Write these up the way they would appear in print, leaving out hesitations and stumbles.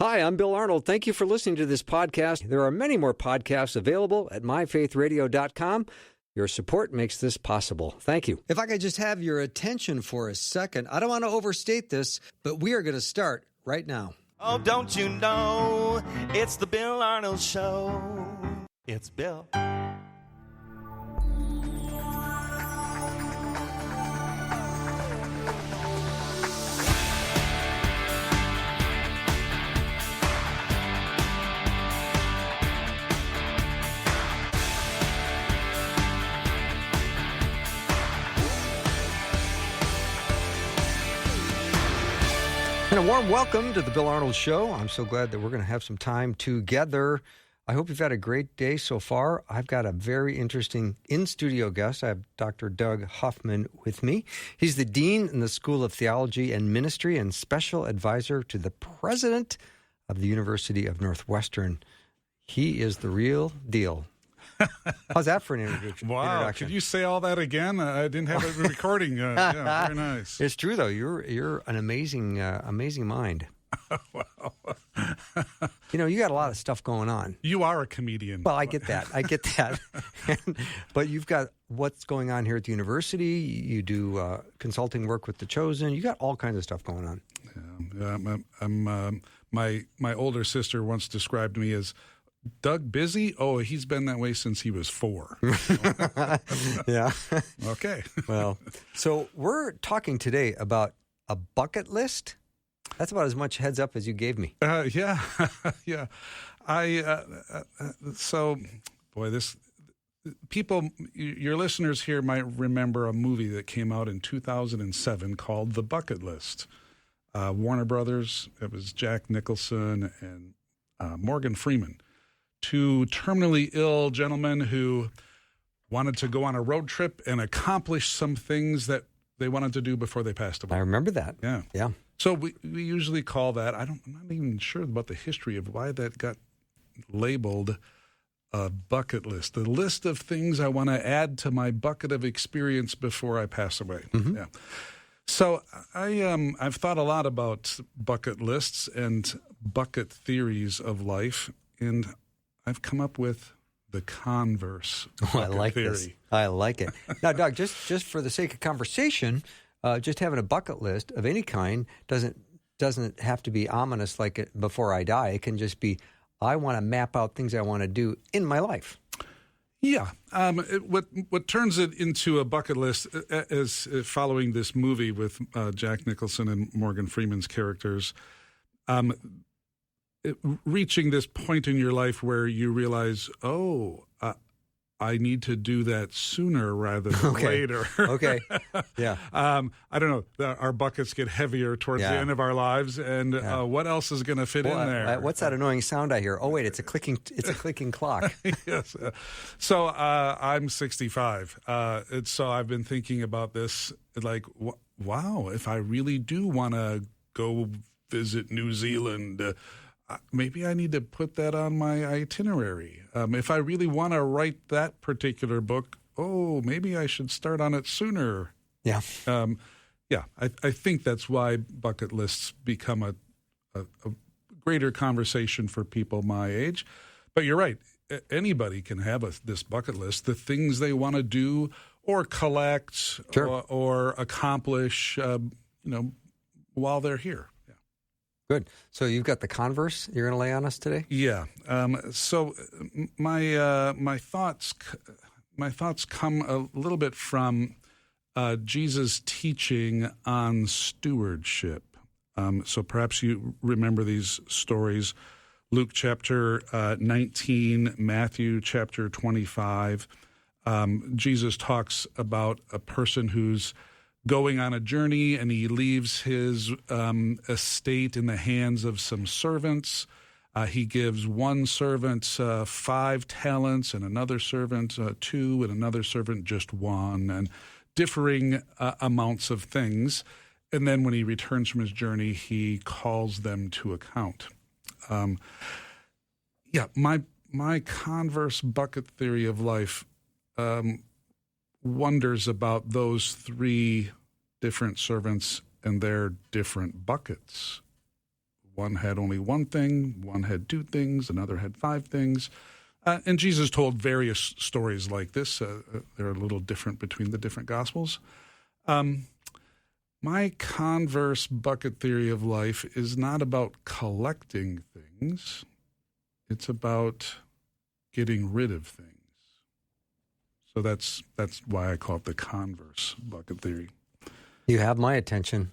Hi, I'm Bill Arnold. Thank you for listening to this podcast. There are many more podcasts available at myfaithradio.com. Your support makes this possible. Thank you. If I could just have your attention for a second, I don't want to overstate this, but we are going to start right now. Oh, don't you know, it's the Bill Arnold Show. It's Bill. And a warm welcome to the Bill Arnold Show. I'm so glad that we're going to have some time together. I hope you've had a great day so far. I've got a very interesting in-studio guest. I have Dr. Doug Huffman with me. He's the Dean in the School of Theology and Ministry and Special Advisor to the President of the University of Northwestern. He is the real deal. How's that for an introduction? Wow, could you say all that again? I didn't have a recording. Yeah, very nice. It's true, though. You're an amazing mind. Wow. You got a lot of stuff going on. You are a comedian. Well, I get that. But you've got what's going on here at the university. You do consulting work with The Chosen. You got all kinds of stuff going on. Yeah, my older sister once described me as Doug busy? Oh, he's been that way since he was 4. Yeah. Okay. Well, so we're talking today about a bucket list. That's about as much heads up as you gave me. Yeah. Yeah. Your listeners here might remember a movie that came out in 2007 called The Bucket List. Warner Brothers. It was Jack Nicholson and Morgan Freeman. 2 terminally ill gentlemen who wanted to go on a road trip and accomplish some things that they wanted to do before they passed away. I remember that. Yeah. Yeah. So we usually call that, I'm not even sure about the history of why that got labeled a bucket list. The list of things I want to add to my bucket of experience before I pass away. Mm-hmm. Yeah. So I've thought a lot about bucket lists and bucket theories of life, and I've come up with the Converse bucket theory. This. I like it. Now, Doug, just for the sake of conversation, just having a bucket list of any kind doesn't have to be ominous like it before I die. It can just be, I want to map out things I want to do in my life. Yeah. What turns it into a bucket list is following this movie with Jack Nicholson and Morgan Freeman's characters, reaching this point in your life where you realize, I need to do that sooner rather than later. Okay. Yeah. I don't know. Our buckets get heavier towards the end of our lives, and what else is going to fit in there? What's that annoying sound I hear? Oh wait, it's a clicking clock. Yes. So I'm 65, and so I've been thinking about this. Like, wow, if I really do want to go visit New Zealand. Maybe I need to put that on my itinerary. If I really want to write that particular book, maybe I should start on it sooner. Yeah. I think that's why bucket lists become a greater conversation for people my age. But you're right. Anybody can have this bucket list, the things they want to do or collect sure. or accomplish, while they're here. Good. So you've got the Converse you're going to lay on us today? Yeah. So my thoughts come a little bit from Jesus' teaching on stewardship. So perhaps you remember these stories: Luke chapter 19, Matthew chapter 25. Jesus talks about a person who's going on a journey, and he leaves his estate in the hands of some servants. He gives one servant 5 talents, and another servant 2, and another servant just 1, and differing amounts of things. And then when he returns from his journey, he calls them to account. My Converse bucket theory of life wonders about those 3 different servants and their different buckets. One had only one thing, one had two things, another had five things. And Jesus told various stories like this. They're a little different between the different Gospels. My Converse bucket theory of life is not about collecting things. It's about getting rid of things. So that's why I call it the Converse bucket theory. You have my attention.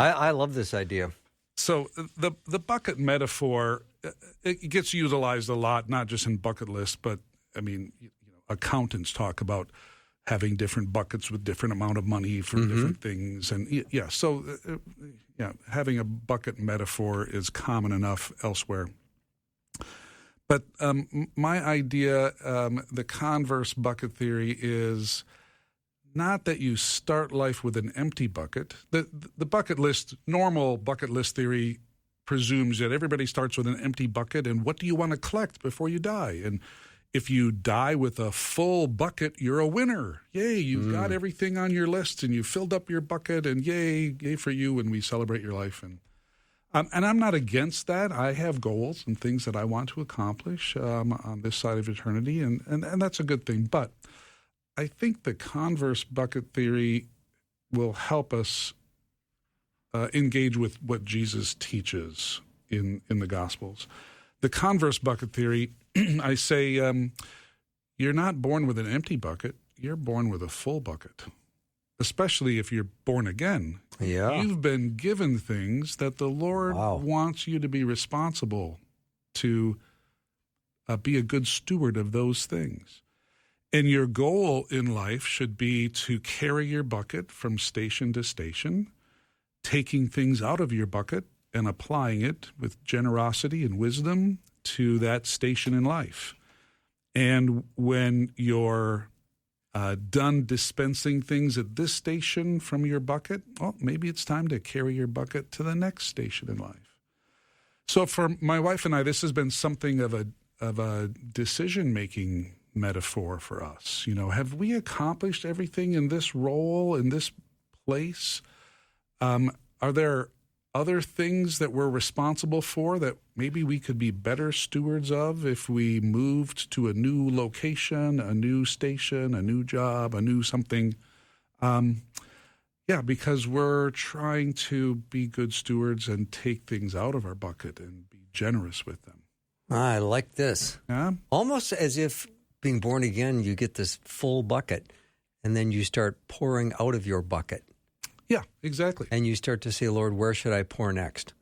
I love this idea. So the bucket metaphor, it gets utilized a lot, not just in bucket lists, but I mean, accountants talk about having different buckets with different amount of money for different things, and having a bucket metaphor is common enough elsewhere. But my idea, the Converse bucket theory, is not that you start life with an empty bucket. The bucket list, normal bucket list theory, presumes that everybody starts with an empty bucket, and what do you want to collect before you die? And if you die with a full bucket, you're a winner. Yay, you've got everything on your list, and you filled up your bucket, and yay for you, and we celebrate your life. And I'm not against that. I have goals and things that I want to accomplish on this side of eternity, and that's a good thing. But I think the Converse bucket theory will help us engage with what Jesus teaches in the Gospels. The Converse bucket theory, I say, you're not born with an empty bucket. You're born with a full bucket, especially if you're born again. Yeah. You've been given things that the Lord wants you to be responsible to be a good steward of those things. And your goal in life should be to carry your bucket from station to station, taking things out of your bucket and applying it with generosity and wisdom to that station in life. And when you're done dispensing things at this station from your bucket, well, maybe it's time to carry your bucket to the next station in life. So for my wife and I, this has been something of a decision-making metaphor for us. Have we accomplished everything in this role, in this place? Are there other things that we're responsible for that maybe we could be better stewards of if we moved to a new location, a new station, a new job, a new something? Because we're trying to be good stewards and take things out of our bucket and be generous with them. I like this. Yeah? Almost as if being born again, you get this full bucket, and then you start pouring out of your bucket. Yeah, exactly. And you start to say, Lord, where should I pour next?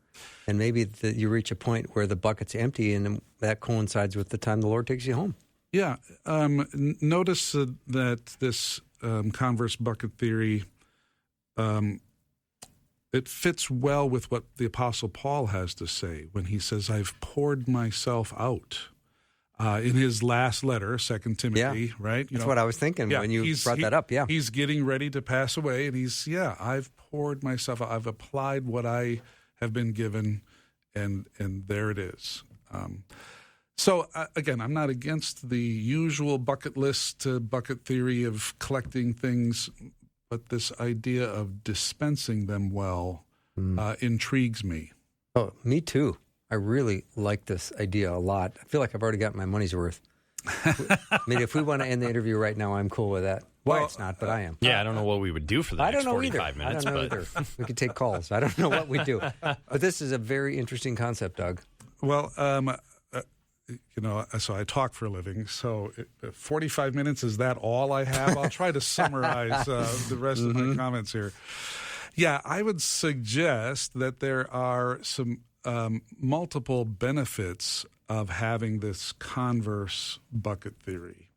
And maybe you reach a point where the bucket's empty, and that coincides with the time the Lord takes you home. Yeah. Notice that this Converse bucket theory, it fits well with what the Apostle Paul has to say when he says, I've poured myself out. In his last letter, 2 Timothy, right? That's what I was thinking when you brought that up, yeah. He's getting ready to pass away, and I've poured myself out. I've applied what I have been given, and there it is. So, again, I'm not against the usual bucket list, bucket theory of collecting things, but this idea of dispensing them well intrigues me. Oh, me too. I really like this idea a lot. I feel like I've already got my money's worth. I mean, if we want to end the interview right now, I'm cool with that. Well, it's not, but I am. Yeah, I don't know what we would do for the next 45 minutes. I don't know either. We could take calls. I don't know what we do. But this is a very interesting concept, Doug. Well, so I talk for a living. So 45 minutes, is that all I have? I'll try to summarize the rest of my comments here. Yeah, I would suggest that there are some multiple benefits of having this Converse bucket theory.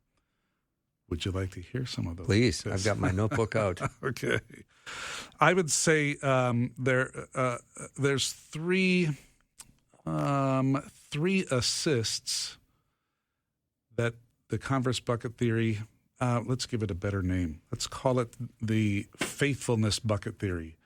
Would you like to hear some of those? Please. I've got my notebook out. Okay. I would say there's three assists that the Converse bucket theory, let's give it a better name. Let's call it the faithfulness bucket theory,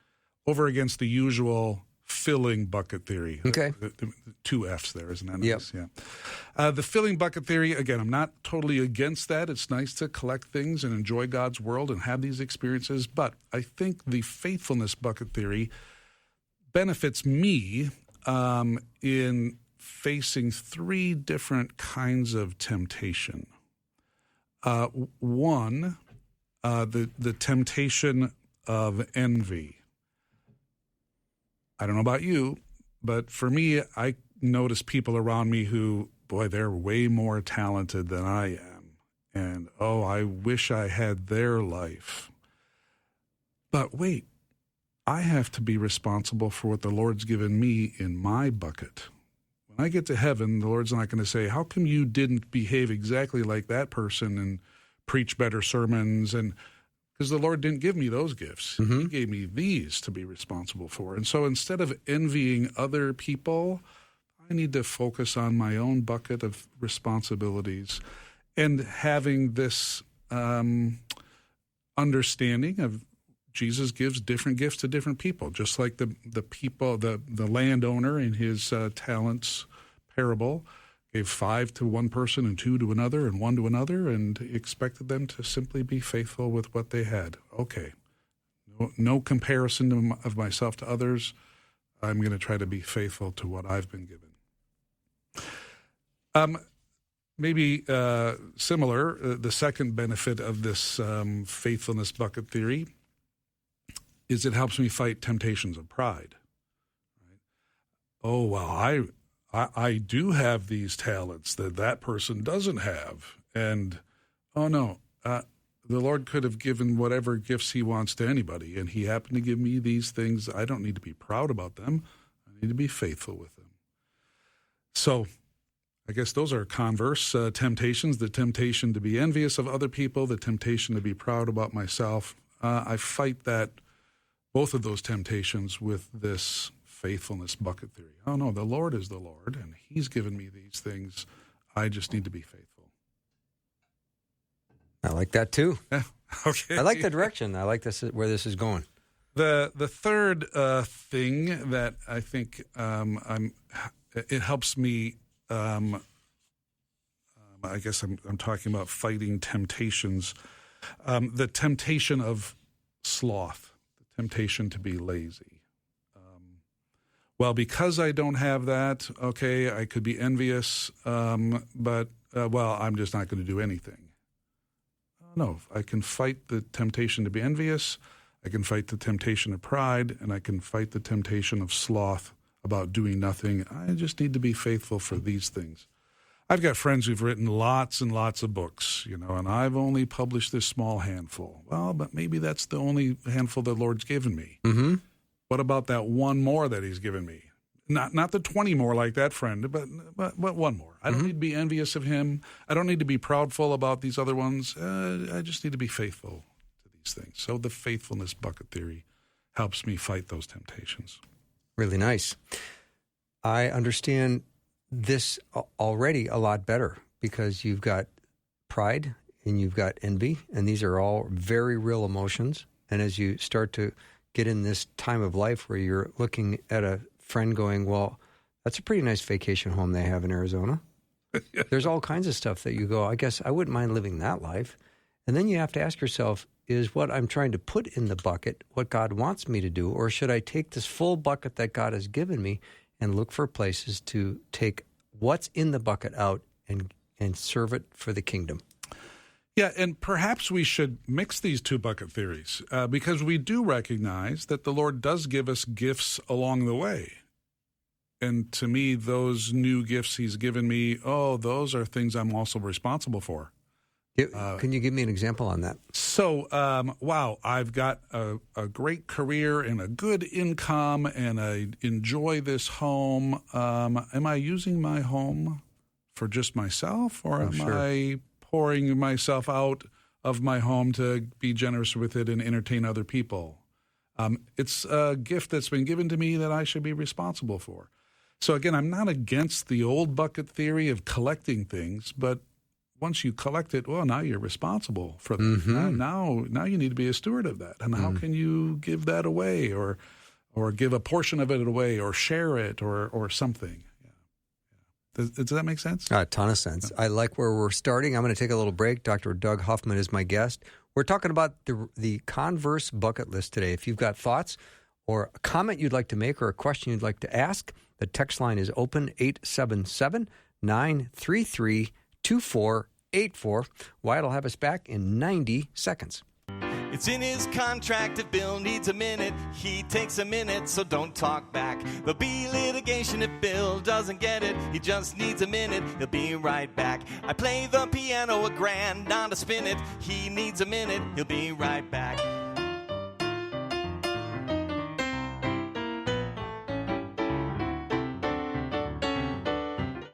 over against the usual filling bucket theory. Okay. The two F's there, isn't that Yep. nice? Yeah. The filling bucket theory, again, I'm not totally against that. It's nice to collect things and enjoy God's world and have these experiences, but I think the faithfulness bucket theory benefits me in facing three different kinds of temptation. One, the temptation of envy. I don't know about you, but for me, I notice people around me who, boy, they're way more talented than I am. And, I wish I had their life. But wait, I have to be responsible for what the Lord's given me in my bucket. When I get to heaven, the Lord's not going to say, how come you didn't behave exactly like that person and preach better sermons? And because the Lord didn't give me those gifts. Mm-hmm. He gave me these to be responsible for. And so instead of envying other people, I need to focus on my own bucket of responsibilities and having this understanding of Jesus gives different gifts to different people, just like the people, the landowner in his talents parable gave 5 to one person and 2 to another and 1 to another and expected them to simply be faithful with what they had. Okay, no comparison of myself to others. I'm going to try to be faithful to what I've been given. Maybe similar, the second benefit of this faithfulness bucket theory is it helps me fight temptations of pride. Right? Oh, well, I do have these talents that person doesn't have. And, oh, no, the Lord could have given whatever gifts he wants to anybody, and he happened to give me these things. I don't need to be proud about them. I need to be faithful with them. So I guess those are converse temptations, the temptation to be envious of other people, the temptation to be proud about myself. I fight both of those temptations with this faithfulness bucket theory. Oh, no, the Lord is the Lord, and he's given me these things. I just need to be faithful. I like that, too. Yeah. Okay. I like the direction. I like this where this is going. The third thing that I think it helps me, I guess I'm talking about fighting temptations, the temptation of sloth. Temptation to be lazy. Well, because I don't have that, okay, I could be envious, but I'm just not going to do anything. No, I can fight the temptation to be envious, I can fight the temptation of pride, and I can fight the temptation of sloth about doing nothing. I just need to be faithful for these things. I've got friends who've written lots and lots of books, and I've only published this small handful. Well, but maybe that's the only handful the Lord's given me. Mm-hmm. What about that one more that he's given me? Not the 20 more like that friend, but one more. I don't need to be envious of him. I don't need to be proudful about these other ones. I just need to be faithful to these things. So the faithfulness bucket theory helps me fight those temptations. Really nice. I understand this already a lot better because you've got pride and you've got envy, and these are all very real emotions. And as you start to get in this time of life where you're looking at a friend going, well, that's a pretty nice vacation home they have in Arizona. There's all kinds of stuff that you go, I guess I wouldn't mind living that life. And then you have to ask yourself, is what I'm trying to put in the bucket what God wants me to do, or should I take this full bucket that God has given me and look for places to take what's in the bucket out and serve it for the kingdom? Yeah, and perhaps we should mix these two bucket theories because we do recognize that the Lord does give us gifts along the way. And to me, those new gifts he's given me, those are things I'm also responsible for. Can you give me an example on that? So, I've got a great career and a good income, and I enjoy this home. Am I using my home for just myself, or am I pouring myself out of my home to be generous with it and entertain other people? It's a gift that's been given to me that I should be responsible for. So again, I'm not against the old bucket theory of collecting things, but once you collect it, well, now you're responsible for that. Mm-hmm. Now you need to be a steward of that. And how can you give that away or give a portion of it away or share it or something? Yeah. Does that make sense? A ton of sense. I like where we're starting. I'm going to take a little break. Dr. Doug Huffman is my guest. We're talking about the Converse bucket list today. If you've got thoughts or a comment you'd like to make or a question you'd like to ask, The text line is open, 877-933-2484. Wyatt will have us back in 90 seconds. It's in his contract if Bill needs a minute, he takes a minute, so don't talk back. There'll be litigation if Bill doesn't get it, he just needs a minute, he'll be right back. I play the piano $1,000 on to spin it, he needs a minute, he'll be right back.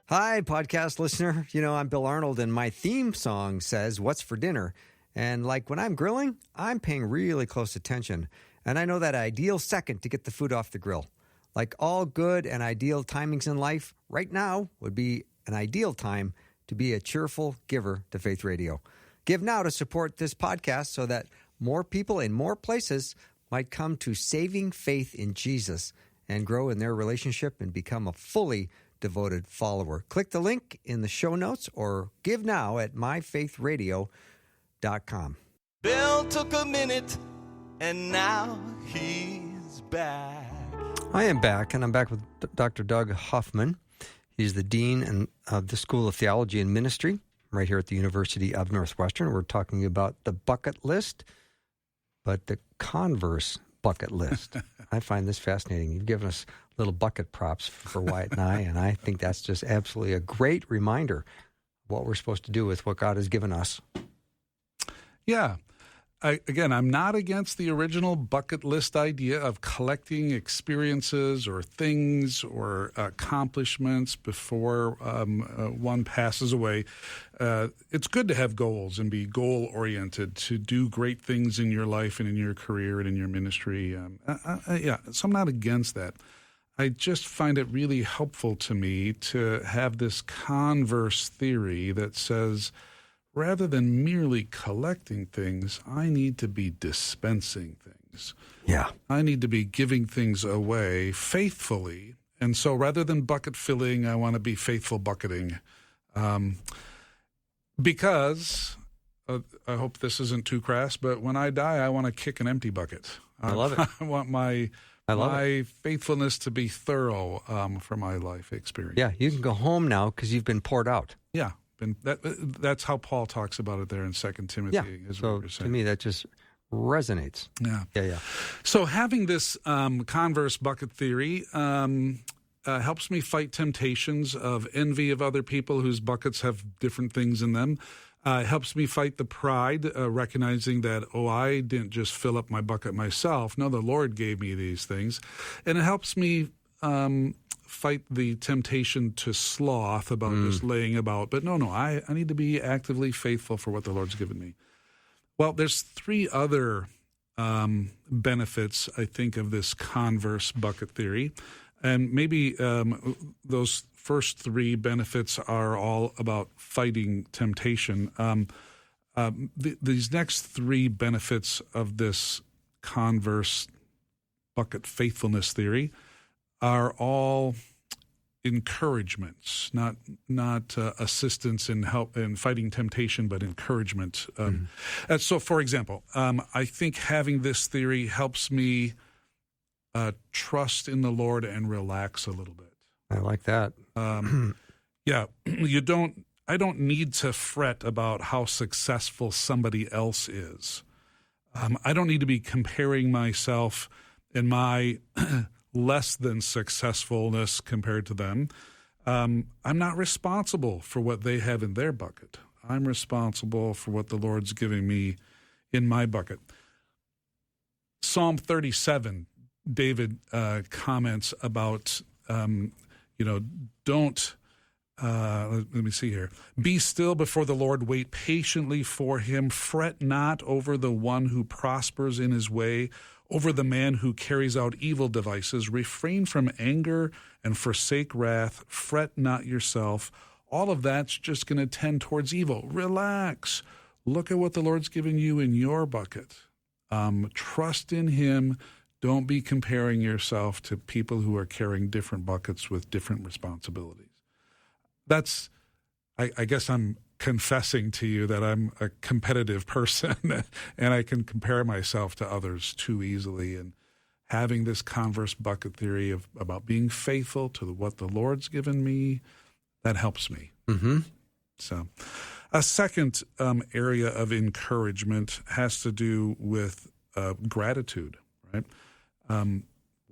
Hi, podcast listener. You know, I'm Bill Arnold, and my theme song says, "What's for dinner?" And like when I'm grilling, I'm paying really close attention. And I know that ideal second to get the food off the grill. Like all good and ideal timings in life, right now would be an ideal time to be a cheerful giver to Faith Radio. Give now to support this podcast so that more people in more places might come to saving faith in Jesus and grow in their relationship and become a fully devoted follower. Click the link in the show notes or give now at myfaithradio.com. Bill took a minute, and now he's back. I am back, and I'm back with Dr. Doug Huffman. He's the dean of the School of Theology and Ministry right here at the University of Northwestern. We're talking about the bucket list, but the Converse bucket list. I find this fascinating. You've given us little bucket props for Wyatt and I think that's just absolutely a great reminder of what we're supposed to do with what God has given us. Yeah. I'm not against the original bucket list idea of collecting experiences or things or accomplishments before one passes away. It's good to have goals and be goal-oriented, to do great things in your life and in your career and in your ministry. So I'm not against that. I just find it really helpful to me to have this converse theory that says, rather than merely collecting things, I need to be dispensing things. Yeah. I need to be giving things away faithfully. And so rather than bucket filling, I want to be faithful bucketing. Because, I hope this isn't too crass, but when I die, I want to kick an empty bucket. I love it. I want my faithfulness to be thorough for my life experience. Yeah, you can go home now because you've been poured out. Yeah. And that's how Paul talks about it there in 2 Timothy. Yeah, so to me that just resonates. Yeah. So having this converse bucket theory helps me fight temptations of envy of other people whose buckets have different things in them. It helps me fight the pride, recognizing that, I didn't just fill up my bucket myself. No, the Lord gave me these things. And it helps me fight the temptation to sloth about just laying about. But no, I need to be actively faithful for what the Lord's given me. Well, there's 3 other benefits, I think, of this converse bucket theory. And maybe those first 3 benefits are all about fighting temptation. These next 3 benefits of this converse bucket faithfulness theory are all encouragements, not assistance in help in fighting temptation, but encouragement. And so, for example, I think having this theory helps me trust in the Lord and relax a little bit. I like that. I don't need to fret about how successful somebody else is. I don't need to be comparing myself and my less than successfulness compared to them. I'm not responsible for what they have in their bucket. I'm responsible for what the Lord's giving me in my bucket. Psalm 37, David comments about, don't, let me see here. Be still before the Lord, wait patiently for him, fret not over the one who prospers in his way, over the man who carries out evil devices. Refrain from anger and forsake wrath. Fret not yourself. All of that's just going to tend towards evil. Relax. Look at what the Lord's given you in your bucket. Trust in him. Don't be comparing yourself to people who are carrying different buckets with different responsibilities. That's, I guess I'm confessing to you that I'm a competitive person and I can compare myself to others too easily. And having this Converse bucket theory about being faithful to what the Lord's given me, that helps me. Mm-hmm. So a second area of encouragement has to do with gratitude, right?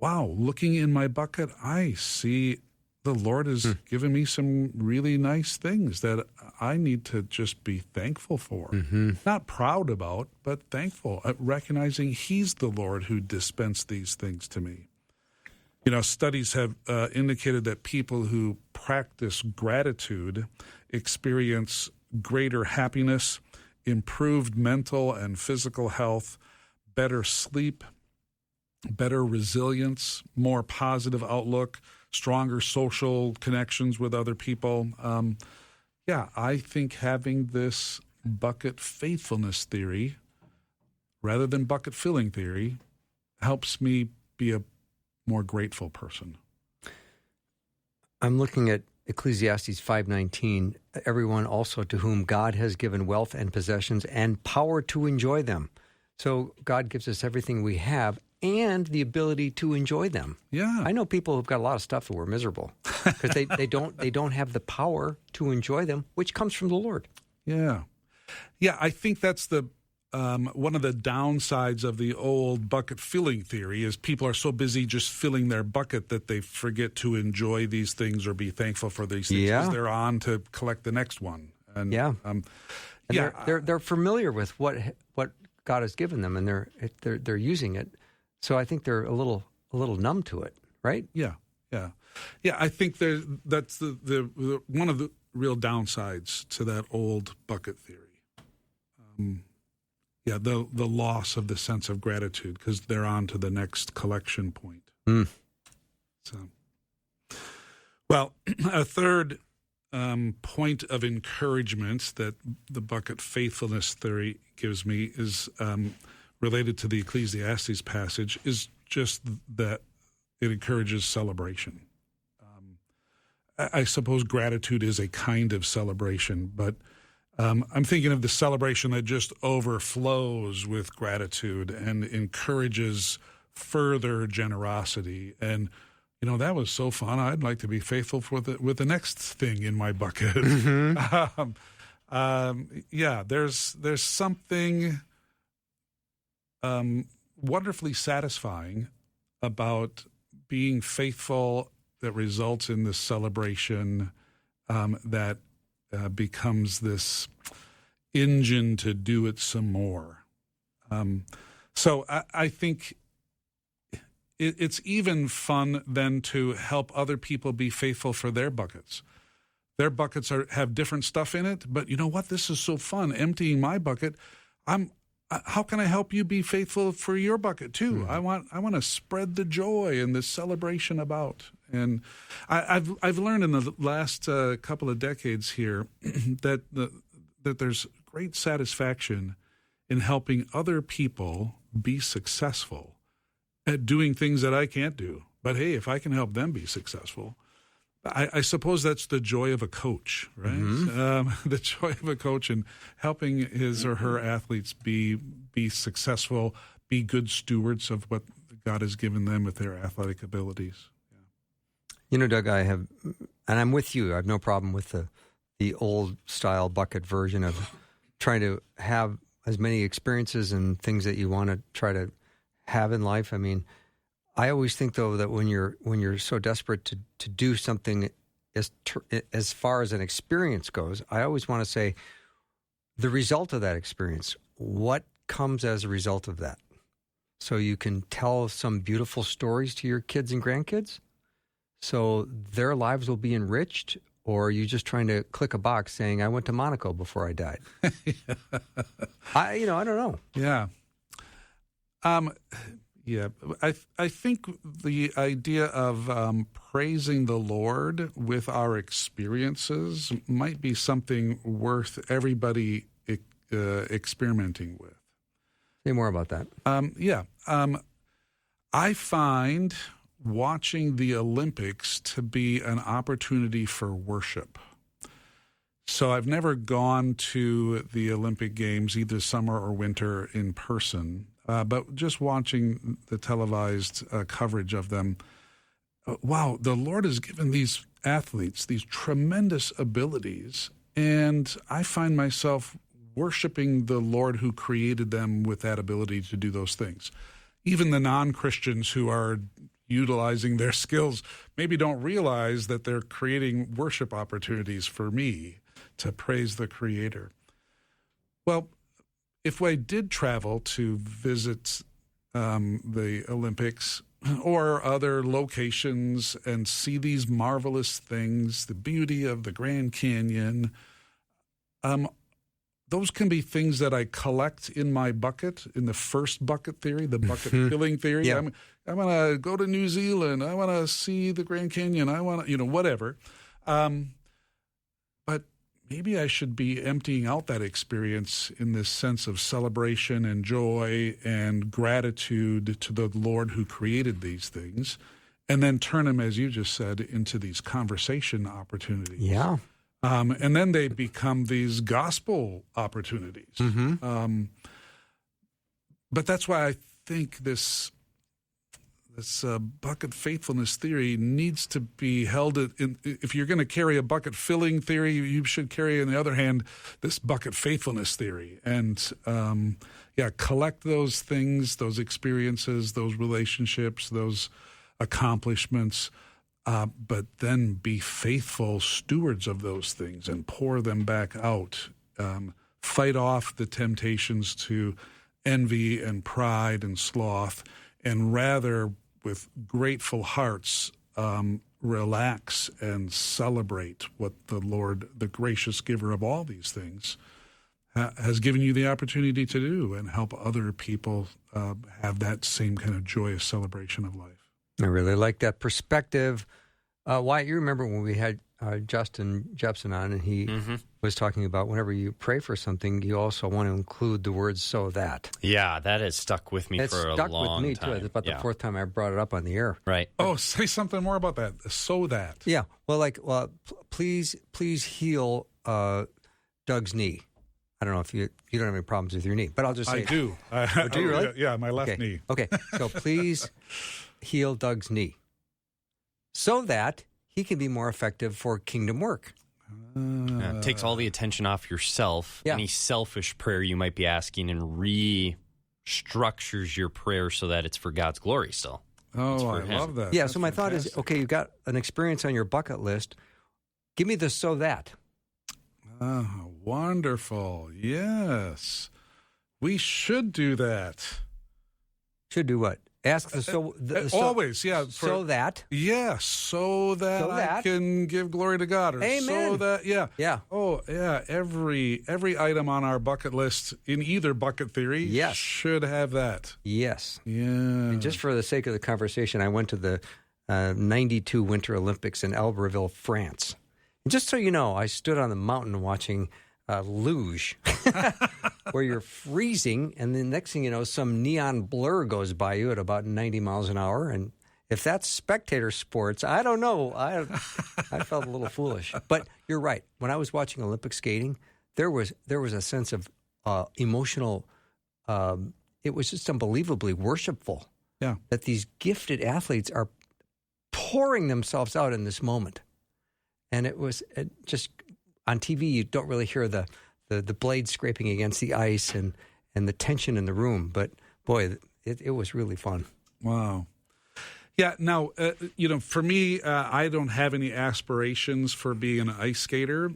Wow, looking in my bucket, I see the Lord has given me some really nice things that I need to just be thankful for. Mm-hmm. Not proud about, but thankful, recognizing He's the Lord who dispensed these things to me. You know, studies have indicated that people who practice gratitude experience greater happiness, improved mental and physical health, better sleep, better resilience, more positive outlook, stronger social connections with other people. I think having this bucket faithfulness theory rather than bucket filling theory helps me be a more grateful person. I'm looking at Ecclesiastes 5:19. Everyone also to whom God has given wealth and possessions and power to enjoy them. So God gives us everything we have and the ability to enjoy them. Yeah. I know people who've got a lot of stuff that were miserable because they don't have the power to enjoy them, which comes from the Lord. Yeah. Yeah, I think that's the one of the downsides of the old bucket filling theory is people are so busy just filling their bucket that they forget to enjoy these things or be thankful for these things because they're on to collect the next one. And they're familiar with what God has given them, and they're using it. So I think they're a little numb to it, right? Yeah. I think that's the one of the real downsides to that old bucket theory. The loss of the sense of gratitude because they're on to the next collection point. So, well, a third point of encouragement that the bucket faithfulness theory gives me is related to the Ecclesiastes passage is just that it encourages celebration. I suppose gratitude is a kind of celebration, but I'm thinking of the celebration that just overflows with gratitude and encourages further generosity. And, you know, that was so fun. I'd like to be faithful with the next thing in my bucket. Mm-hmm. There's something wonderfully satisfying about being faithful that results in this celebration that becomes this engine to do it some more. So I think it's even fun then to help other people be faithful for their buckets. Their buckets have different stuff in it, but you know what? This is so fun. Emptying my bucket, how can I help you be faithful for your bucket too? Mm-hmm. I want to spread the joy and this celebration about. And I've learned in the last couple of decades here that there's great satisfaction in helping other people be successful at doing things that I can't do. But hey, if I can help them be successful, I suppose that's the joy of a coach, right? Mm-hmm. The joy of a coach in helping his or her athletes be successful, be good stewards of what God has given them with their athletic abilities. You know, Doug, and I'm with you. I have no problem with the old style bucket version of trying to have as many experiences and things that you want to try to have in life. I mean, I always think though that when you're so desperate to do something as far as an experience goes, I always want to say the result of that experience. What comes as a result of that? So you can tell some beautiful stories to your kids and grandkids. So their lives will be enriched, or are you just trying to click a box saying, I went to Monaco before I died? I don't know. Yeah. I think the idea of praising the Lord with our experiences might be something worth everybody experimenting with. Say more about that. I find watching the Olympics to be an opportunity for worship. So I've never gone to the Olympic Games, either summer or winter, in person. but just watching the televised coverage of them, wow, the Lord has given these athletes these tremendous abilities, and I find myself worshiping the Lord who created them with that ability to do those things. Even the non-Christians who are utilizing their skills maybe don't realize that they're creating worship opportunities for me to praise the Creator. Well, if I did travel to visit the Olympics or other locations and see these marvelous things, the beauty of the Grand Canyon, those can be things that I collect in my bucket, in the first bucket theory, the bucket filling theory. Yeah. I want to go to New Zealand. I want to see the Grand Canyon. I want to, whatever. But maybe I should be emptying out that experience in this sense of celebration and joy and gratitude to the Lord who created these things, and then turn them, as you just said, into these conversation opportunities. Yeah. And then they become these gospel opportunities. But that's why I think this bucket faithfulness theory needs to be held in. If you're going to carry a bucket filling theory, you should carry, on the other hand, this bucket faithfulness theory. And collect those things, those experiences, those relationships, those accomplishments, but then be faithful stewards of those things and pour them back out. Fight off the temptations to envy and pride and sloth, and rather, with grateful hearts, relax and celebrate what the Lord, the gracious giver of all these things, has given you the opportunity to do, and help other people have that same kind of joyous celebration of life. I really like that perspective. Wyatt, you remember when we had Justin Jepson on, and he was talking about whenever you pray for something, you also want to include the words "so that." Yeah, that has stuck with me for a long time. It's stuck with me, too. It's about the fourth time I brought it up on the air. Right. Oh, say something more about that. So that. Yeah. Well, please heal Doug's knee. I don't know if you don't have any problems with your knee, but I'll just say I do. Do you really? Yeah, my left knee. Okay. So please heal Doug's knee so that he can be more effective for kingdom work. It takes all the attention off yourself. Yeah. Any selfish prayer you might be asking, and restructures your prayer so that it's for God's glory still. Oh, I love that. Yeah, That's so my thought is, fantastic. okay, you've got an experience on your bucket list. Give me the so that. Oh, wonderful. Yes. We should do that. Should do what? Ask the Always, yeah. So that. Yeah, so that I can give glory to God. Or Amen. So that, yeah. Yeah. Oh, yeah. Every item on our bucket list in either bucket theory Yes. should have that. Yes. Yeah. And just for the sake of the conversation, I went to the 92 Winter Olympics in Albertville, France. And just so you know, I stood on the mountain watching luge, where you're freezing, and the next thing you know, some neon blur goes by you at about 90 miles an hour. And if that's spectator sports, I don't know. I felt a little foolish. But you're right. When I was watching Olympic skating, there was a sense of emotional. It was just unbelievably worshipful. Yeah. That these gifted athletes are pouring themselves out in this moment, and it was just. On TV, you don't really hear the blade scraping against the ice and the tension in the room. But, boy, it was really fun. Wow. Yeah, now, for me, I don't have any aspirations for being an ice skater.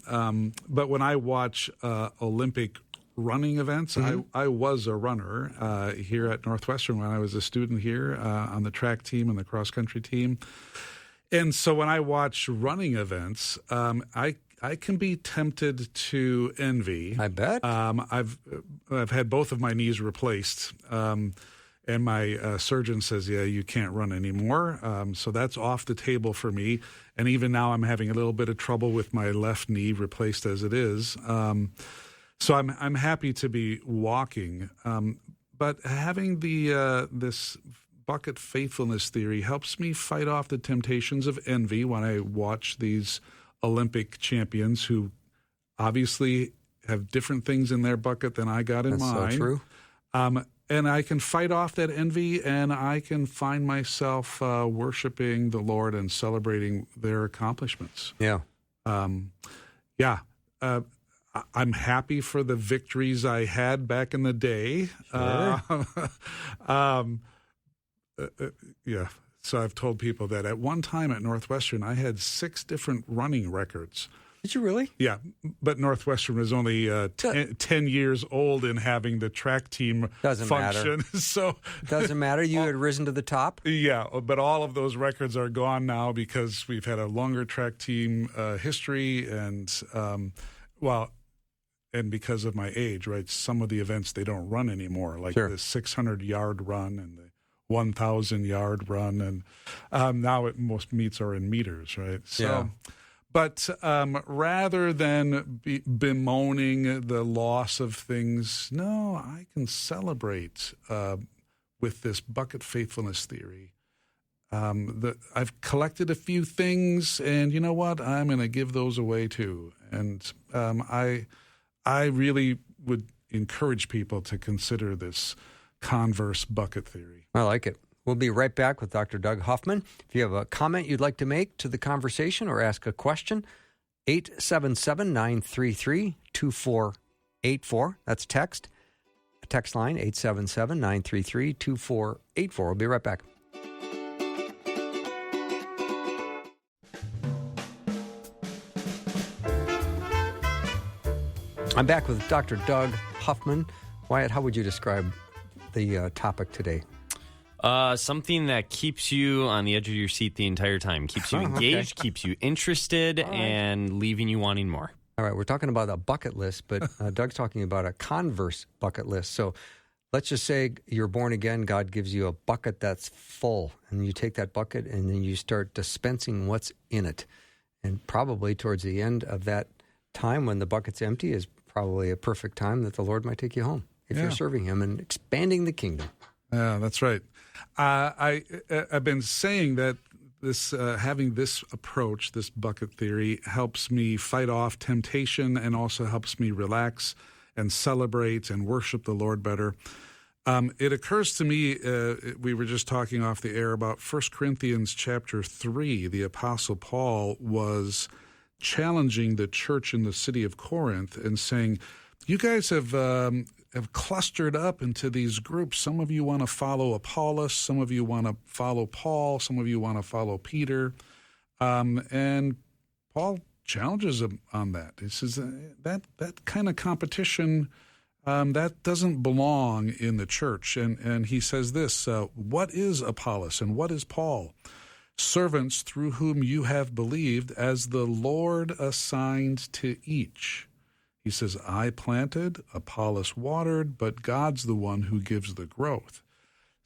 But when I watch Olympic running events, I was a runner here at Northwestern when I was a student here on the track team and the cross-country team. And so when I watch running events, I can be tempted to envy. I bet. I've had both of my knees replaced, and my surgeon says, "Yeah, you can't run anymore." So that's off the table for me. And even now, I'm having a little bit of trouble with my left knee, replaced as it is. So I'm happy to be walking, but having this bucket faithfulness theory helps me fight off the temptations of envy when I watch these Olympic champions who obviously have different things in their bucket than I got in mine. That's so true. and I can fight off that envy, and I can find myself worshiping the Lord and celebrating their accomplishments. Yeah. I'm happy for the victories I had back in the day. Sure. Yeah. So I've told people that at one time at Northwestern, I had 6 different running records. Did you really? Yeah, but Northwestern was only 10 years old in having the track team Doesn't function. matter. So Doesn't matter. You had risen to the top. yeah, but all of those records are gone now because we've had a longer track team history, and and because of my age, right? Some of the events they don't run anymore, like Sure. the 600-yard run and the 1,000-yard run, and now most meets are in meters, right? So. Yeah. But rather than bemoaning the loss of things, no, I can celebrate with this bucket faithfulness theory. I've collected a few things, and you know what? I'm going to give those away too. And I really would encourage people to consider this Converse bucket theory. I like it. We'll be right back with Dr. Doug Huffman. If you have a comment you'd like to make to the conversation or ask a question, 877-933-2484. That's text. A text line, 877-933-2484. We'll be right back. I'm back with Dr. Doug Huffman. Wyatt, how would you describe the topic today? Something that keeps you on the edge of your seat the entire time, keeps you engaged, keeps you interested, and leaving you wanting more. All right, we're talking about a bucket list, but Doug's talking about a Converse bucket list. So let's just say you're born again. God gives you a bucket that's full, and you take that bucket and then you start dispensing what's in it. And probably towards the end of that time when the bucket's empty is probably a perfect time that the Lord might take you home if you're serving Him and expanding the kingdom. Yeah, that's right. I've been saying that this having this approach, this bucket theory, helps me fight off temptation and also helps me relax and celebrate and worship the Lord better. It occurs to me, we were just talking off the air about 1 Corinthians chapter 3. The Apostle Paul was challenging the church in the city of Corinth and saying, you guys have clustered up into these groups. Some of you want to follow Apollos, some of you want to follow Paul, some of you want to follow Peter. And Paul challenges him on that. He says that kind of competition, that doesn't belong in the church. And he says this, what is Apollos and what is Paul? Servants through whom you have believed, as the Lord assigned to each. He says, I planted, Apollos watered, but God's the one who gives the growth.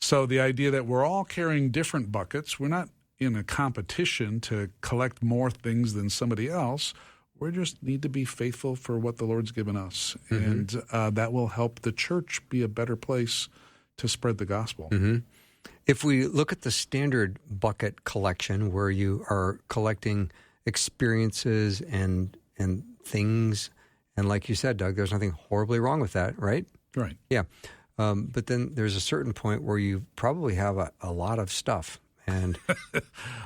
So the idea that we're all carrying different buckets, we're not in a competition to collect more things than somebody else. We just need to be faithful for what the Lord's given us. Mm-hmm. And that will help the church be a better place to spread the gospel. Mm-hmm. If we look at the standard bucket collection where you are collecting experiences and things, and like you said, Doug, there's nothing horribly wrong with that, right? Right. Yeah. But then there's a certain point where you probably have a lot of stuff. And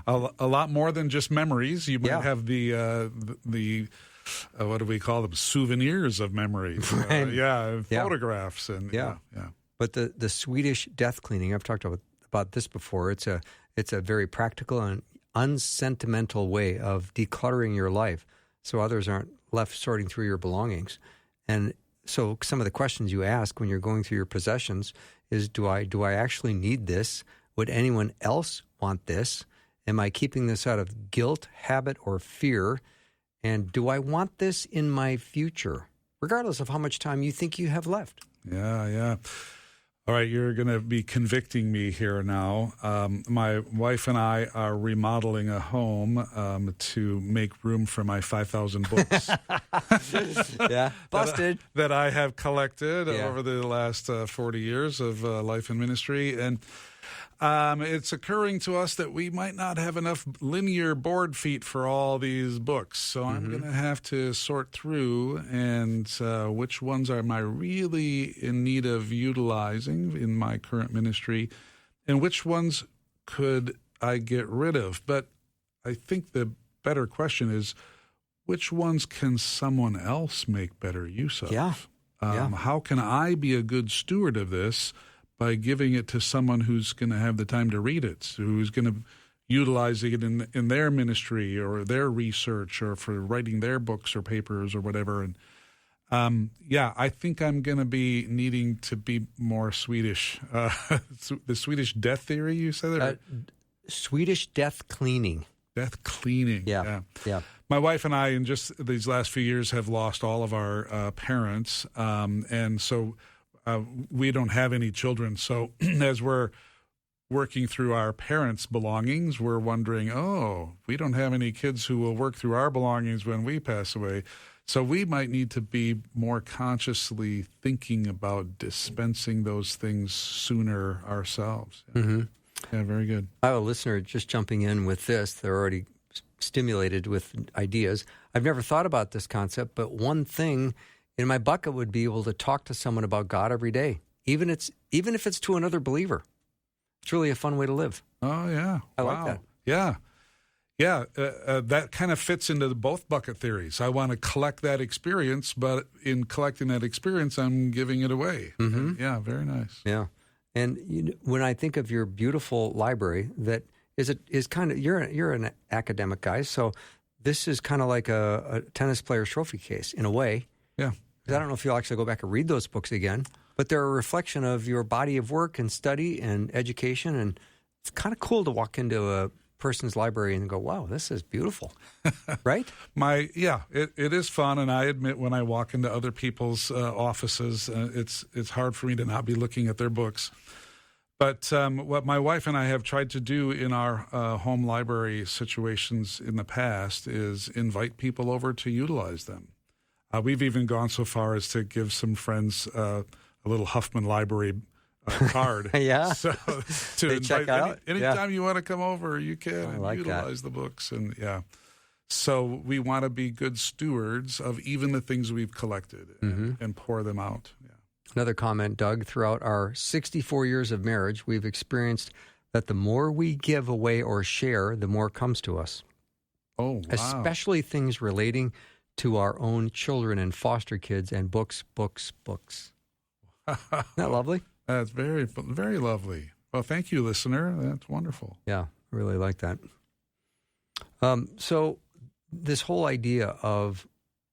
a lot more than just memories. You might have the what do we call them? Souvenirs of memories. Right. Photographs. And yeah. But the Swedish death cleaning, I've talked about this before. It's a very practical and unsentimental way of decluttering your life so others aren't left sorting through your belongings. And so some of the questions you ask when you're going through your possessions is, do I actually need this? Would anyone else want this? Am I keeping this out of guilt, habit, or fear? And do I want this in my future, regardless of how much time you think you have left? Yeah. All right, you're going to be convicting me here now. My wife and I are remodeling a home to make room for my 5,000 books. Yeah, busted. That I have collected over the last 40 years of life and ministry. And It's occurring to us that we might not have enough linear board feet for all these books. So I'm going to have to sort through and which ones am I really in need of utilizing in my current ministry and which ones could I get rid of. But I think the better question is, which ones can someone else make better use of? Yeah. How can I be a good steward of this by giving it to someone who's going to have the time to read it, who's going to utilize it in their ministry or their research or for writing their books or papers or whatever. And I think I'm going to be needing to be more Swedish. The Swedish death theory, you said that? Swedish death cleaning. Death cleaning. Yeah. My wife and I, in just these last few years, have lost all of our parents, and so we don't have any children. So as we're working through our parents' belongings, we're wondering, we don't have any kids who will work through our belongings when we pass away. So we might need to be more consciously thinking about dispensing those things sooner ourselves. Mm-hmm. Yeah, very good. I have a listener just jumping in with this. They're already stimulated with ideas. I've never thought about this concept, but one thing in my bucket would be able to talk to someone about God every day, even if it's to another believer. It's really a fun way to live. Oh, yeah. I like that. Yeah. Yeah, that kind of fits into both bucket theories. I want to collect that experience, but in collecting that experience, I'm giving it away. Mm-hmm. Yeah, very nice. Yeah. And when I think of your beautiful library, that is kind of, you're an academic guy, so this is kind of like a tennis player's trophy case in a way. Yeah. I don't know if you'll actually go back and read those books again, but they're a reflection of your body of work and study and education, and it's kind of cool to walk into a person's library and go, wow, this is beautiful, right? It is fun, and I admit when I walk into other people's offices, it's hard for me to not be looking at their books. But what my wife and I have tried to do in our home library situations in the past is invite people over to utilize them. We've even gone so far as to give some friends a little Huffman Library card. Yeah. So to they invite check out. anytime you want to come over, you can like utilize the books. And so we want to be good stewards of even the things we've collected and pour them out. Yeah. Another comment, Doug, throughout our 64 years of marriage, we've experienced that the more we give away or share, the more comes to us. Oh, wow. Especially things relating to our own children and foster kids and books. Isn't that lovely? That's very, very lovely. Well, thank you, listener. That's wonderful. Yeah, I really like that. So this whole idea of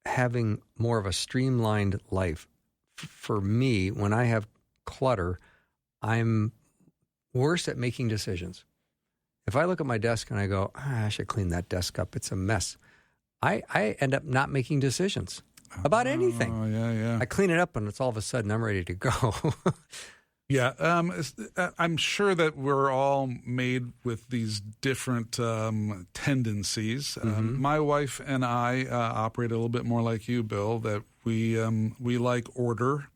having more of a streamlined life, for me, when I have clutter, I'm worse at making decisions. If I look at my desk and I go, I should clean that desk up, it's a mess, I end up not making decisions about anything. Oh, yeah. I clean it up and it's all of a sudden I'm ready to go. Yeah, I'm sure that we're all made with these different tendencies. My wife and I operate a little bit more like you, Bill, that we like order.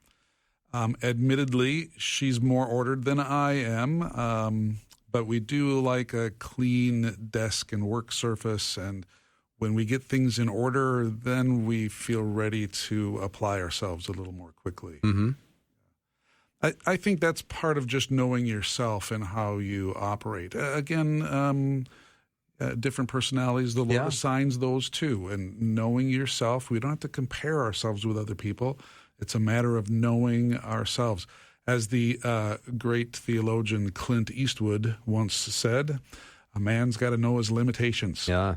Admittedly, she's more ordered than I am, but we do like a clean desk and work surface, and when we get things in order, then we feel ready to apply ourselves a little more quickly. Mm-hmm. I think that's part of just knowing yourself and how you operate. Again, different personalities, the Lord assigns those too. And knowing yourself, we don't have to compare ourselves with other people. It's a matter of knowing ourselves. As the great theologian Clint Eastwood once said, a man's got to know his limitations. Yeah.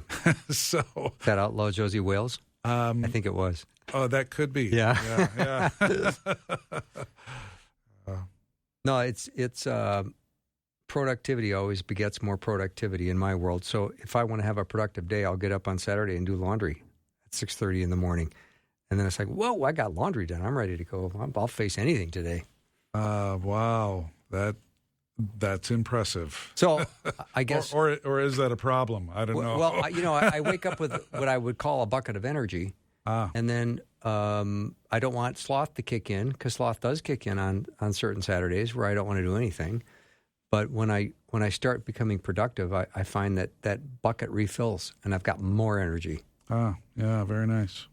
So that outlaw Josie Wales? I think it was. Oh, that could be. Yeah. No, it's productivity always begets more productivity in my world. So if I want to have a productive day, I'll get up on Saturday and do laundry at 6:30 in the morning. And then it's like, whoa, I got laundry done. I'm ready to go. I'll face anything today. Wow. That's impressive. So I guess... or is that a problem? I don't know. Well, I wake up with what I would call a bucket of energy. And then I don't want sloth to kick in, because sloth does kick in on certain Saturdays where I don't want to do anything. But when I start becoming productive, I find that bucket refills, and I've got more energy. Ah, yeah, very nice.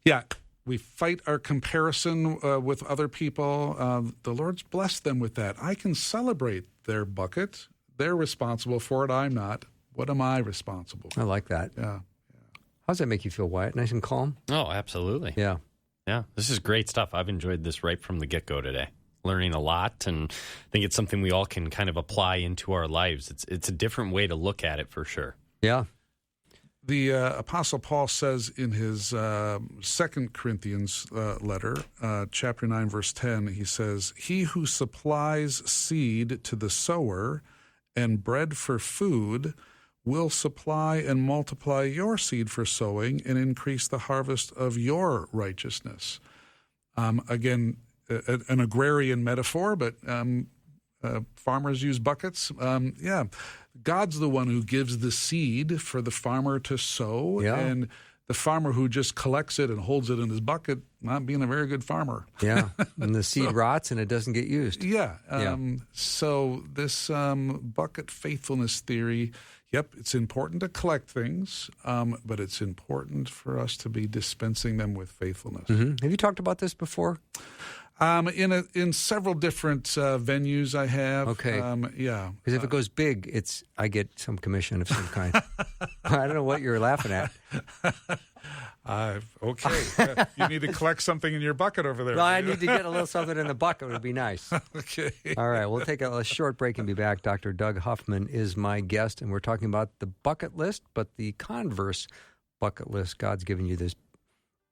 Yeah, we fight our comparison with other people. The Lord's blessed them with that. I can celebrate their bucket. They're responsible for it. I'm not. What am I responsible for? I like that. Yeah. How does that make you feel, Wyatt? Nice and calm? Oh, absolutely. Yeah. Yeah, this is great stuff. I've enjoyed this right from the get-go today. Learning a lot, and I think it's something we all can kind of apply into our lives. It's a different way to look at it for sure. Yeah. The Apostle Paul says in his 2 Corinthians letter, chapter 9, verse 10, he says, "He who supplies seed to the sower and bread for food will supply and multiply your seed for sowing and increase the harvest of your righteousness." Again, an agrarian metaphor, but farmers use buckets. God's the one who gives the seed for the farmer to sow, and the farmer who just collects it and holds it in his bucket, not being a very good farmer. Yeah, and the seed rots and it doesn't get used. So this bucket faithfulness theory, it's important to collect things, but it's important for us to be dispensing them with faithfulness. Mm-hmm. Have you talked about this before? In several different venues I have. Okay. Because if it goes big, I get some commission of some kind. I don't know what you're laughing at. Okay. You need to collect something in your bucket over there. No, I need to get a little something in the bucket. It would be nice. Okay. All right. We'll take a short break and be back. Dr. Doug Huffman is my guest, and we're talking about the bucket list, but the Converse bucket list. God's given you this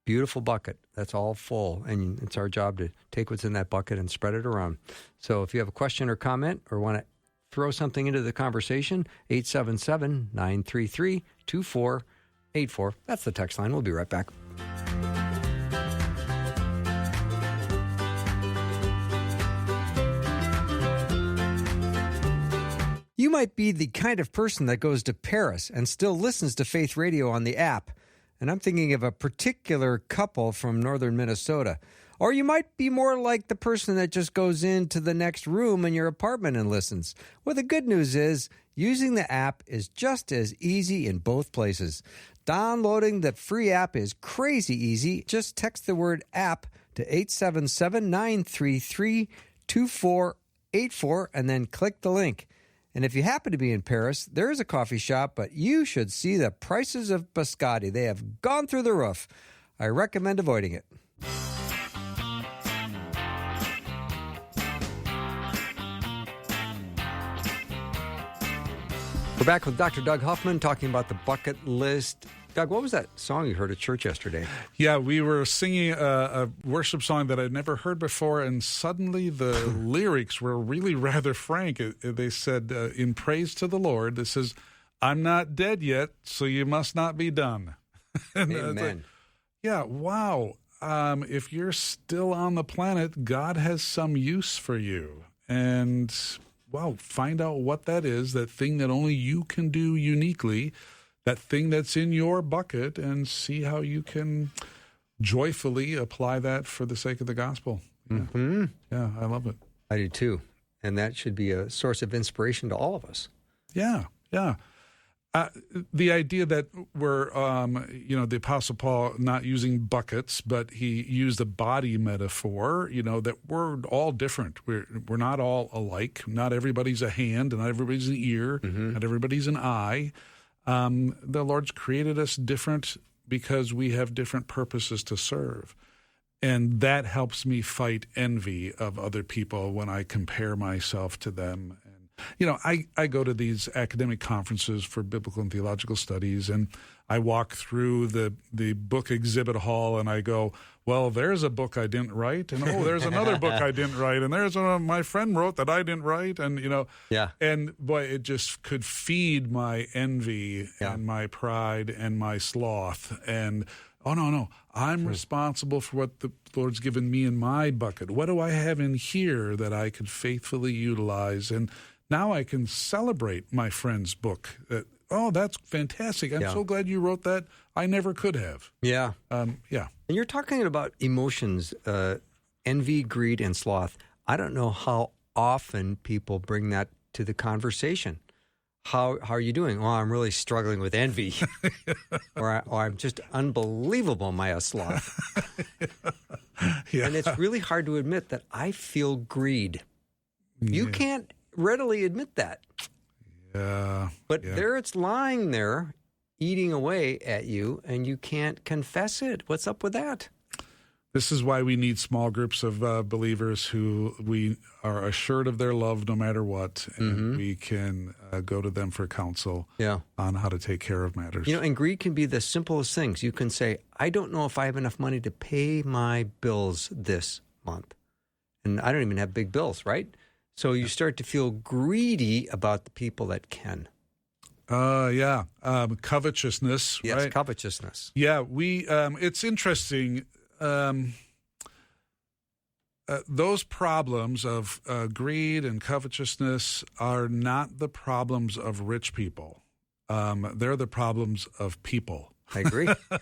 beautiful bucket that's all full, and it's our job to take what's in that bucket and spread it around. So if you have a question or comment or want to throw something into the conversation, 877-933-2484. That's the text line. We'll be right back. You might be the kind of person that goes to Paris and still listens to Faith Radio on the app. And I'm thinking of a particular couple from northern Minnesota. Or you might be more like the person that just goes into the next room in your apartment and listens. Well, the good news is using the app is just as easy in both places. Downloading the free app is crazy easy. Just text the word app to 877-933-2484 and then click the link. And if you happen to be in Paris, there is a coffee shop, but you should see the prices of biscotti. They have gone through the roof. I recommend avoiding it. We're back with Dr. Doug Huffman talking about the bucket list. Doug, what was that song you heard at church yesterday? Yeah, we were singing a worship song that I'd never heard before, and suddenly the lyrics were really rather frank. They said, in praise to the Lord, it says, "I'm not dead yet, so you must not be done." Amen. Wow. If you're still on the planet, God has some use for you. And, find out what that is, that thing that only you can do uniquely, that thing that's in your bucket, and see how you can joyfully apply that for the sake of the gospel. Mm-hmm. Yeah, I love it. I do too. And that should be a source of inspiration to all of us. Yeah. The idea that we're, the Apostle Paul not using buckets, but he used a body metaphor, that we're all different. We're not all alike. Not everybody's a hand, and not everybody's an ear, not everybody's an eye. The Lord's created us different because we have different purposes to serve. And that helps me fight envy of other people when I compare myself to them. And, I go to these academic conferences for biblical and theological studies, and I walk through the book exhibit hall, and I go, well, there's a book I didn't write, and there's another book I didn't write, and there's one my friend wrote that I didn't write, and and boy, it just could feed my envy and my pride and my sloth, and no, I'm responsible for what the Lord's given me in my bucket. What do I have in here that I could faithfully utilize? And now I can celebrate my friend's book. That's fantastic. I'm so glad you wrote that. I never could have. Yeah. And you're talking about emotions, envy, greed, and sloth. I don't know how often people bring that to the conversation. How are you doing? Well, I'm really struggling with envy. or I'm just unbelievable, my sloth. Yeah. And it's really hard to admit that I feel greed. You can't readily admit that. Yeah. But there it's lying there, eating away at you, and you can't confess it. What's up with that? This is why we need small groups of believers who we are assured of their love no matter what, and we can go to them for counsel on how to take care of matters. You know, and greed can be the simplest things. You can say, I don't know if I have enough money to pay my bills this month. And I don't even have big bills, right? So you start to feel greedy about the people that can. Covetousness, Yes, right? covetousness. Yeah, it's interesting. Those problems of greed and covetousness are not the problems of rich people. They're the problems of people. I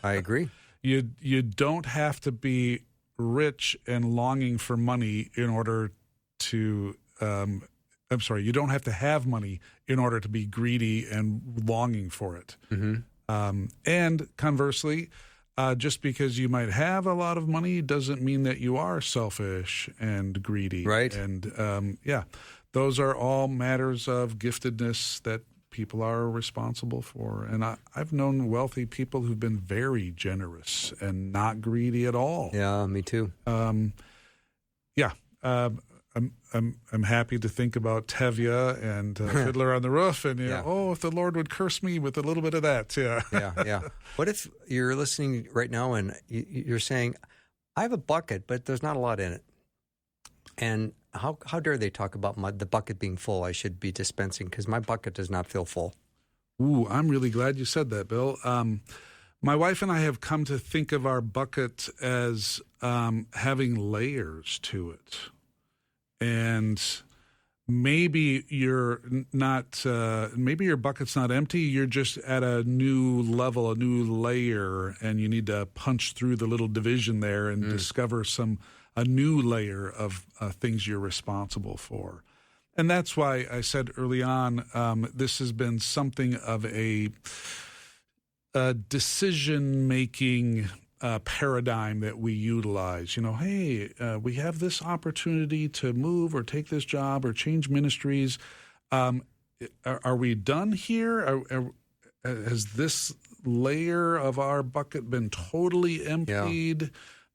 agree. You don't have to be rich and longing for money in order to. You don't have to have money in order to be greedy and longing for it. And conversely, just because you might have a lot of money doesn't mean that you are selfish and greedy. Right. And those are all matters of giftedness that people are responsible for. And I've known wealthy people who've been very generous and not greedy at all. Yeah, me too. I'm happy to think about Tevye and Fiddler on the Roof, and if the Lord would curse me with a little bit of that, yeah. What if you're listening right now and you're saying, I have a bucket, but there's not a lot in it, and how dare they talk about the bucket being full? I should be dispensing because my bucket does not feel full. Ooh, I'm really glad you said that, Bill. My wife and I have come to think of our bucket as having layers to it. And maybe you're not. Maybe your bucket's not empty. You're just at a new level, a new layer, and you need to punch through the little division there and discover a new layer of things you're responsible for. And that's why I said early on, this has been something of a decision-making paradigm that we utilize. Hey, we have this opportunity to move or take this job or change ministries. Are we done here? Has this layer of our bucket been totally emptied?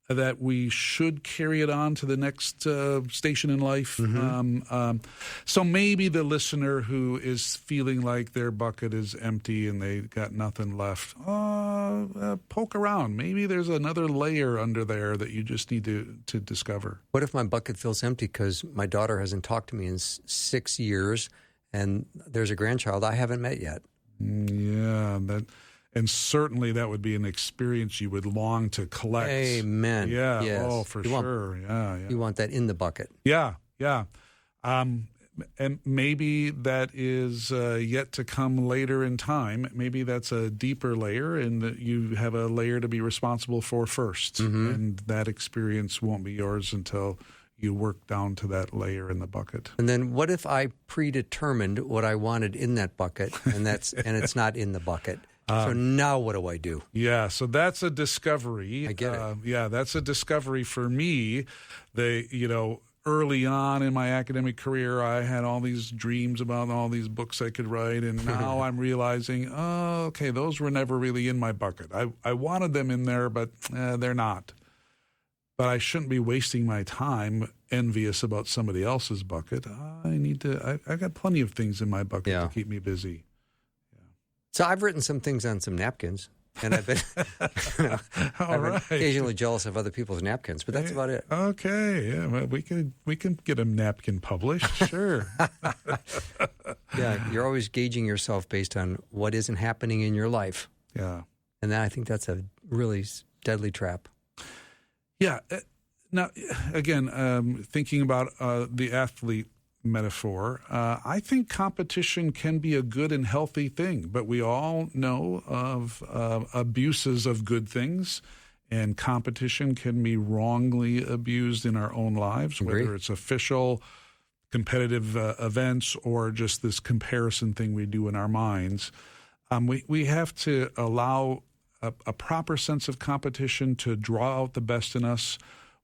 That we should carry it on to the next station in life. So maybe the listener who is feeling like their bucket is empty and they got nothing left, poke around. Maybe there's another layer under there that you just need to discover. What if my bucket feels empty because my daughter hasn't talked to me in 6 years and there's a grandchild I haven't met yet? And certainly that would be an experience you would long to collect. Amen. Yeah. Yes. Oh, for sure. You want that in the bucket. Yeah. And maybe that is yet to come later in time. Maybe that's a deeper layer and that you have a layer to be responsible for first. And that experience won't be yours until you work down to that layer in the bucket. And then what if I predetermined what I wanted in that bucket and it's not in the bucket? So now what do I do? Yeah, so that's a discovery. I get it. That's a discovery for me. Early on in my academic career, I had all these dreams about all these books I could write, and now I'm realizing, those were never really in my bucket. I wanted them in there, but they're not. But I shouldn't be wasting my time envious about somebody else's bucket. I got plenty of things in my bucket to keep me busy. So I've written some things on some napkins, and I've been, occasionally jealous of other people's napkins, but that's about it. Okay, yeah, well, we can get a napkin published, sure. Yeah, you're always gauging yourself based on what isn't happening in your life. Yeah, and I think that's a really deadly trap. Yeah. Now, again, thinking about the athlete metaphor, I think competition can be a good and healthy thing, but we all know of abuses of good things, and competition can be wrongly abused in our own lives, whether it's official competitive events or just this comparison thing we do in our minds. We have to allow a proper sense of competition to draw out the best in us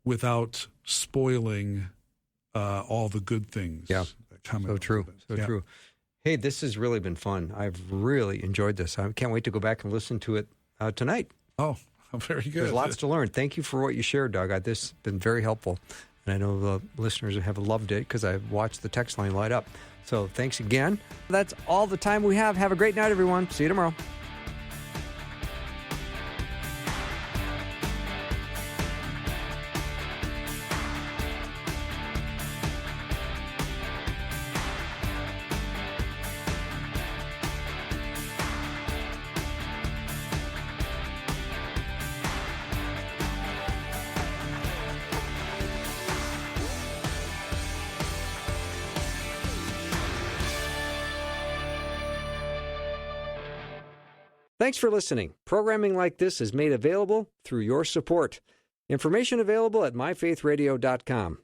without spoiling all the good things. Yeah, that come so out true, of it. so Yeah. true. Hey, this has really been fun. I've really enjoyed this. I can't wait to go back and listen to it tonight. Oh, very good. There's lots to learn. Thank you for what you shared, Doug. This has been very helpful. And I know the listeners have loved it because I've watched the text line light up. So thanks again. That's all the time we have. Have a great night, everyone. See you tomorrow. Thanks for listening. Programming like this is made available through your support. Information available at myfaithradio.com.